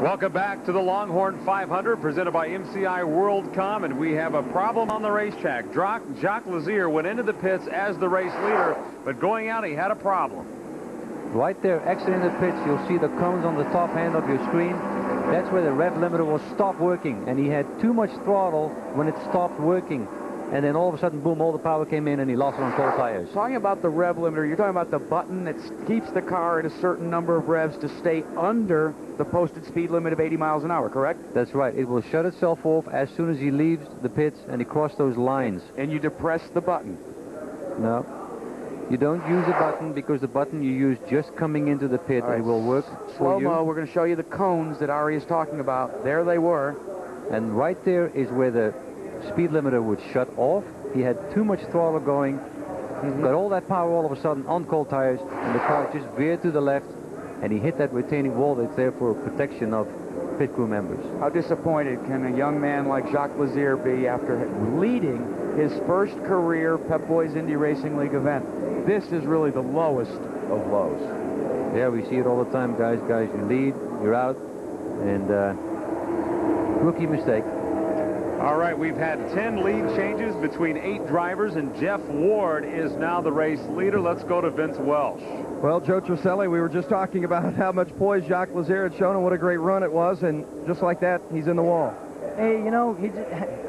Welcome back to the Longhorn 500 presented by MCI Worldcom, and we have a problem on the racetrack. Jacques Lazier went into the pits as the race leader, but going out he had a problem. Right there, exiting the pits, you'll see the cones on the top hand of your screen. That's where the rev limiter will stop working, and he had too much throttle when it stopped working. And then all of a sudden, boom, all the power came in and he lost it on cold tires. Talking about the rev limiter, you're talking about the button that keeps the car at a certain number of revs to stay under the posted speed limit of 80 miles an hour, correct? That's right. It will shut itself off as soon as he leaves the pits and he crosses those lines. And you depress the button. No. You don't use the button because the button you use just coming into the pit, right. It will work for you. Slow-mo, we're going to show you the cones that Ari is talking about. There they were. And right there is where the speed limiter would shut off. He had too much throttle going, got all that power all of a sudden on cold tires, and the car just veered to the left, and he hit that retaining wall that's there for protection of pit crew members. How disappointed can a young man like Jacques Lazier be after leading his first career Pep Boys Indy Racing League event? This is really the lowest of lows. Yeah, we see it all the time, guys. You lead, you're out, and rookie mistake. All right, we've had 10 lead changes between 8 drivers, and Jeff Ward is now the race leader. Let's go to Vince Welsh. Well, Joe Truselli, we were just talking about how much poise Jacques Lazier had shown and what a great run it was, and just like that, he's in the wall. Hey, you know,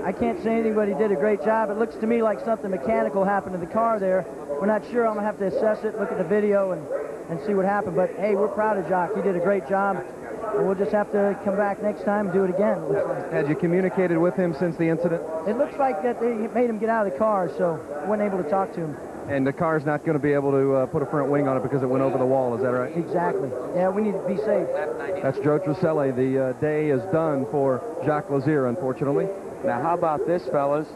I can't say anything, but he did a great job. It looks to me like something mechanical happened to the car there. We're not sure. I'm going to have to assess it, look at the video, and see what happened. But, hey, we're proud of Jacques. He did a great job. And we'll just have to come back next time and do it again. It looks like. Had you communicated with him since the incident? It looks like that they made him get out of the car, so I wasn't able to talk to him. And the car's not going to be able to put a front wing on it because it went over the wall, is that right? Exactly. Yeah, we need to be safe. That's Joe Truselli. The day is done for Jacques Lazier, unfortunately. Now, how about this, fellas?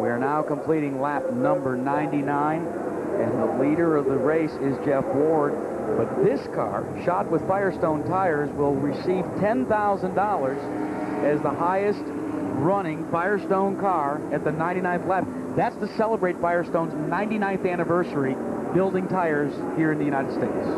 We are now completing lap number 99, and the leader of the race is Jeff Ward. But this car, shot with Firestone tires, will receive $10,000 as the highest running Firestone car at the 99th lap. That's to celebrate Firestone's 99th anniversary building tires here in the United States.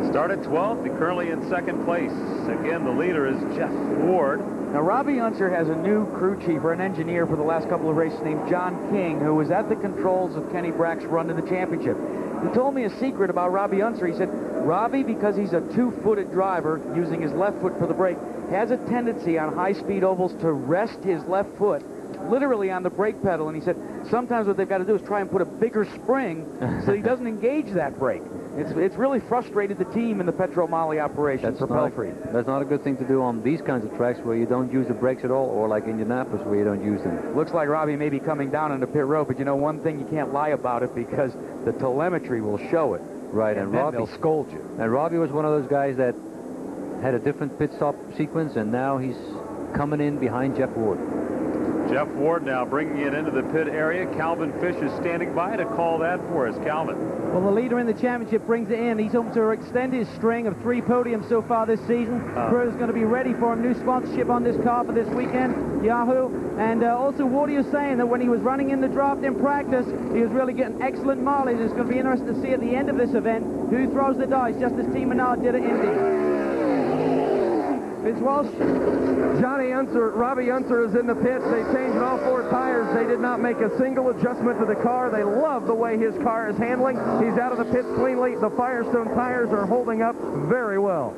Started 12th, and currently in second place. Again, the leader is Jeff Ward. Now, Robbie Unser has a new crew chief or an engineer for the last couple of races named John King, who was at the controls of Kenny Brack's run to the championship. He told me a secret about Robbie Unser. He said, Robbie, because he's a two-footed driver, using his left foot for the brake, has a tendency on high-speed ovals to rest his left foot literally on the brake pedal. And he said, sometimes what they've got to do is try and put a bigger spring so he doesn't engage that brake. It's really frustrated the team in the Petro-Mali operation for Pelfrey. That's not a good thing to do on these kinds of tracks where you don't use the brakes at all, or like Indianapolis where you don't use them. Looks like Robbie may be coming down on the pit road, but you know one thing, you can't lie about it because the telemetry will show it. Right, and Robbie, they'll scold you. And Robbie was one of those guys that had a different pit stop sequence, and now he's coming in behind Jeff Ward. Jeff Ward now bringing it into the pit area. Calvin Fish is standing by to call that for us. Calvin. Well, the leader in the championship brings it in. He's hoping to extend his string of 3 podiums so far this season. Crew's going to be ready for him. New sponsorship on this car for this weekend, Yahoo. And also, Wardy is saying that when he was running in the draft in practice, he was really getting excellent mileage. It's going to be interesting to see at the end of this event who throws the dice, just as Team Menard did at Indy. Vince Walsh, Robbie Unser is in the pits. They changed all 4 tires. They did not make a single adjustment to the car. They love the way his car is handling. He's out of the pits cleanly. The Firestone tires are holding up very well.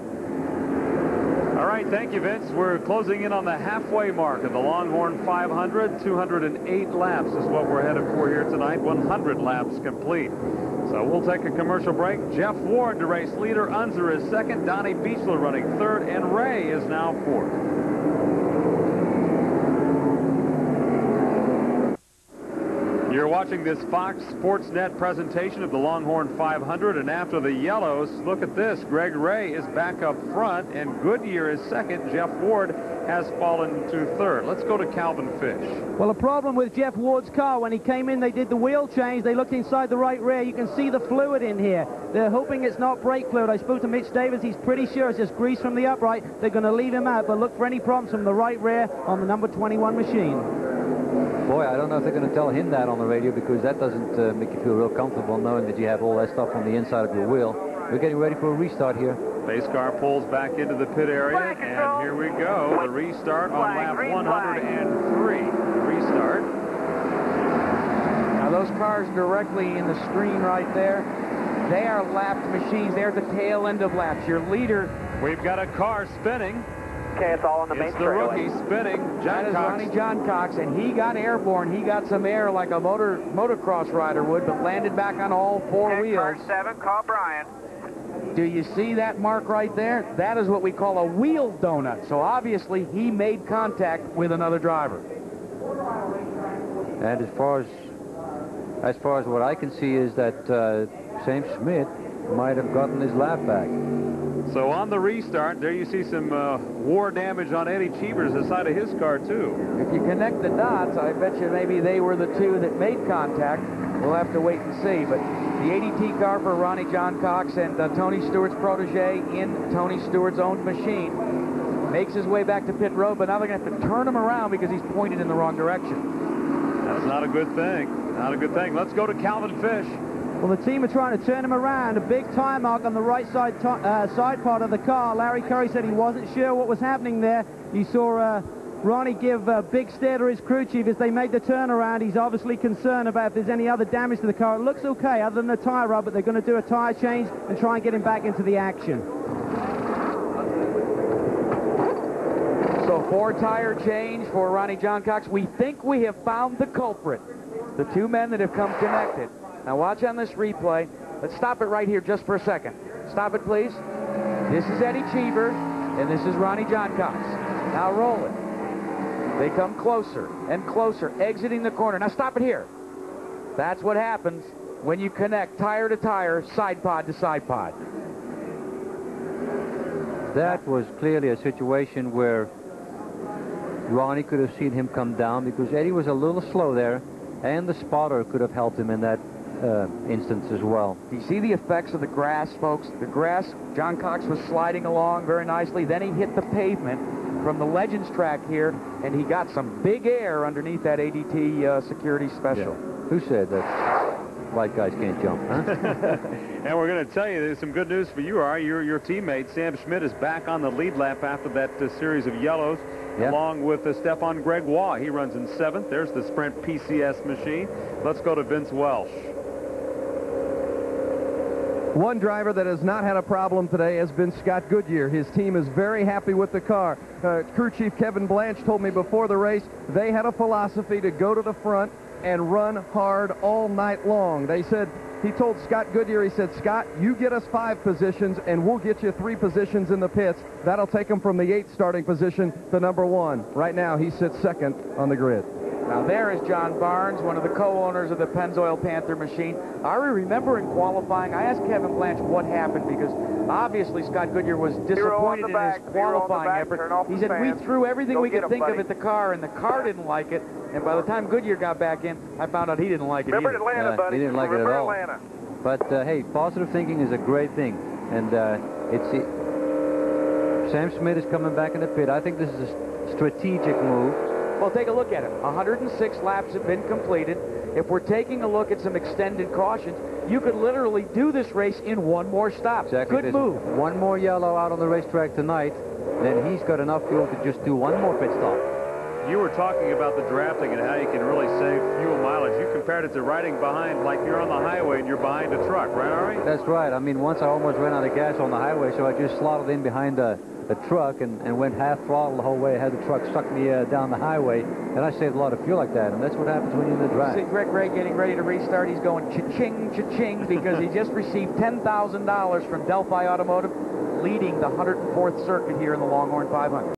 All right, thank you, Vince. We're closing in on the halfway mark of the Longhorn 500. 208 laps is what we're headed for here tonight. 100 laps complete. So we'll take a commercial break. Jeff Ward, the race leader. Unser is second. Donnie Beechler running third. And Ray is now fourth. You're watching this Fox Sports Net presentation of the Longhorn 500, and after the yellows, look at this. Greg Ray is back up front, and Goodyear is second. Jeff Ward has fallen to third. Let's go to Calvin Fish. Well, a problem with Jeff Ward's car, when he came in, they did the wheel change. They looked inside the right rear. You can see the fluid in here. They're hoping it's not brake fluid. I spoke to Mitch Davis. He's pretty sure it's just grease from the upright. They're going to leave him out, but look for any problems from the right rear on the number 21 machine. Boy, I don't know if they're going to tell him that on the radio, because that doesn't make you feel real comfortable knowing that you have all that stuff on the inside of your wheel. We're getting ready for a restart here. Pace car pulls back into the pit area, and here we go. The restart on lap 103. Restart. Now those cars directly in the screen right there, they are lapped machines. They're at the tail end of laps. Your leader. We've got a car spinning. Okay, it's all on the main It's the rookie spinning. That is Ronnie John Cox, and he got airborne. He got some air like a motocross rider would, but landed back on all four wheels. 7, call Brian. Do you see that mark right there? That is what we call a wheel donut. So obviously he made contact with another driver. And as far as what I can see is that Sam Schmidt might have gotten his lap back. So on the restart, there you see some war damage on Eddie Cheever's side of his car, too. If you connect the dots, I bet you maybe they were the two that made contact. We'll have to wait and see. But the ADT car for Ronnie John Cox and Tony Stewart's protege in Tony Stewart's owned machine makes his way back to pit road, but now they're going to have to turn him around because he's pointed in the wrong direction. That's not a good thing. Not a good thing. Let's go to Calvin Fish. Well, the team are trying to turn him around. A big tire mark on the right side side part of the car. Larry Curry said he wasn't sure what was happening there. You saw Ronnie give a big stare to his crew chief as they made the turnaround. He's obviously concerned about if there's any other damage to the car. It looks okay other than the tire rub, but they're going to do a tire change and try and get him back into the action. So 4 tire change for Ronnie John Cox. We think we have found the culprit. The 2 men that have come connected. Now watch on this replay. Let's stop it right here just for a second. Stop it, please. This is Eddie Cheever, and this is Ronnie John Cox. Now roll it. They come closer and closer, exiting the corner. Now stop it here. That's what happens when you connect tire to tire, side pod to side pod. That was clearly a situation where Ronnie could have seen him come down because Eddie was a little slow there, and the spotter could have helped him in that instance as well. Do you see the effects of the grass, folks? The grass, John Cox was sliding along very nicely. Then he hit the pavement from the Legends track here, and he got some big air underneath that ADT security special. Yeah. Who said that white guys can't jump, huh? And we're going to tell you there's some good news for you, your teammate Sam Schmidt is back on the lead lap after that series of yellows, along with Stephane Gregoire. He runs in 7th. There's the Sprint PCS machine. Let's go to Vince Welsh. One driver that has not had a problem today has been Scott Goodyear. His team is very happy with the car. Crew Chief Kevin Blanche told me before the race they had a philosophy to go to the front and run hard all night long. They said, he told Scott Goodyear, he said, Scott, you get us 5 positions and we'll get you 3 positions in the pits. That'll take him from the 8th starting position to number 1. Right now he sits 2nd on the grid. Now there is John Barnes, one of the co-owners of the Pennzoil Panther machine. I remember in qualifying, I asked Kevin Blanche what happened because obviously Scott Goodyear was disappointed in his qualifying effort. He said, we threw everything we could think of at the car, and the car didn't like it. And by the time Goodyear got back in, I found out he didn't like it either. Atlanta, buddy. He didn't like it at all. Atlanta. But hey, positive thinking is a great thing. And Sam Schmidt is coming back in the pit. I think this is a strategic move. Well, take a look at it. 106 laps have been completed. If we're taking a look at some extended cautions, you could literally do this race in 1 more stop. Exactly. Good move. 1 more yellow out on the racetrack tonight, then he's got enough fuel to just do 1 more pit stop. You were talking about the drafting and how you can really save fuel mileage. You compared it to riding behind like you're on the highway and you're behind a truck, right, Ari? That's right. I mean, once I almost ran out of gas on the highway, so I just slotted in behind a truck and went half throttle the whole way. I had the truck suck me down the highway, and I saved a lot of fuel like that, and that's what happens when you're in the drive. See Greg Ray getting ready to restart. He's going cha-ching, cha-ching, because he just received $10,000 from Delphi Automotive, leading the 104th circuit here in the Longhorn 500.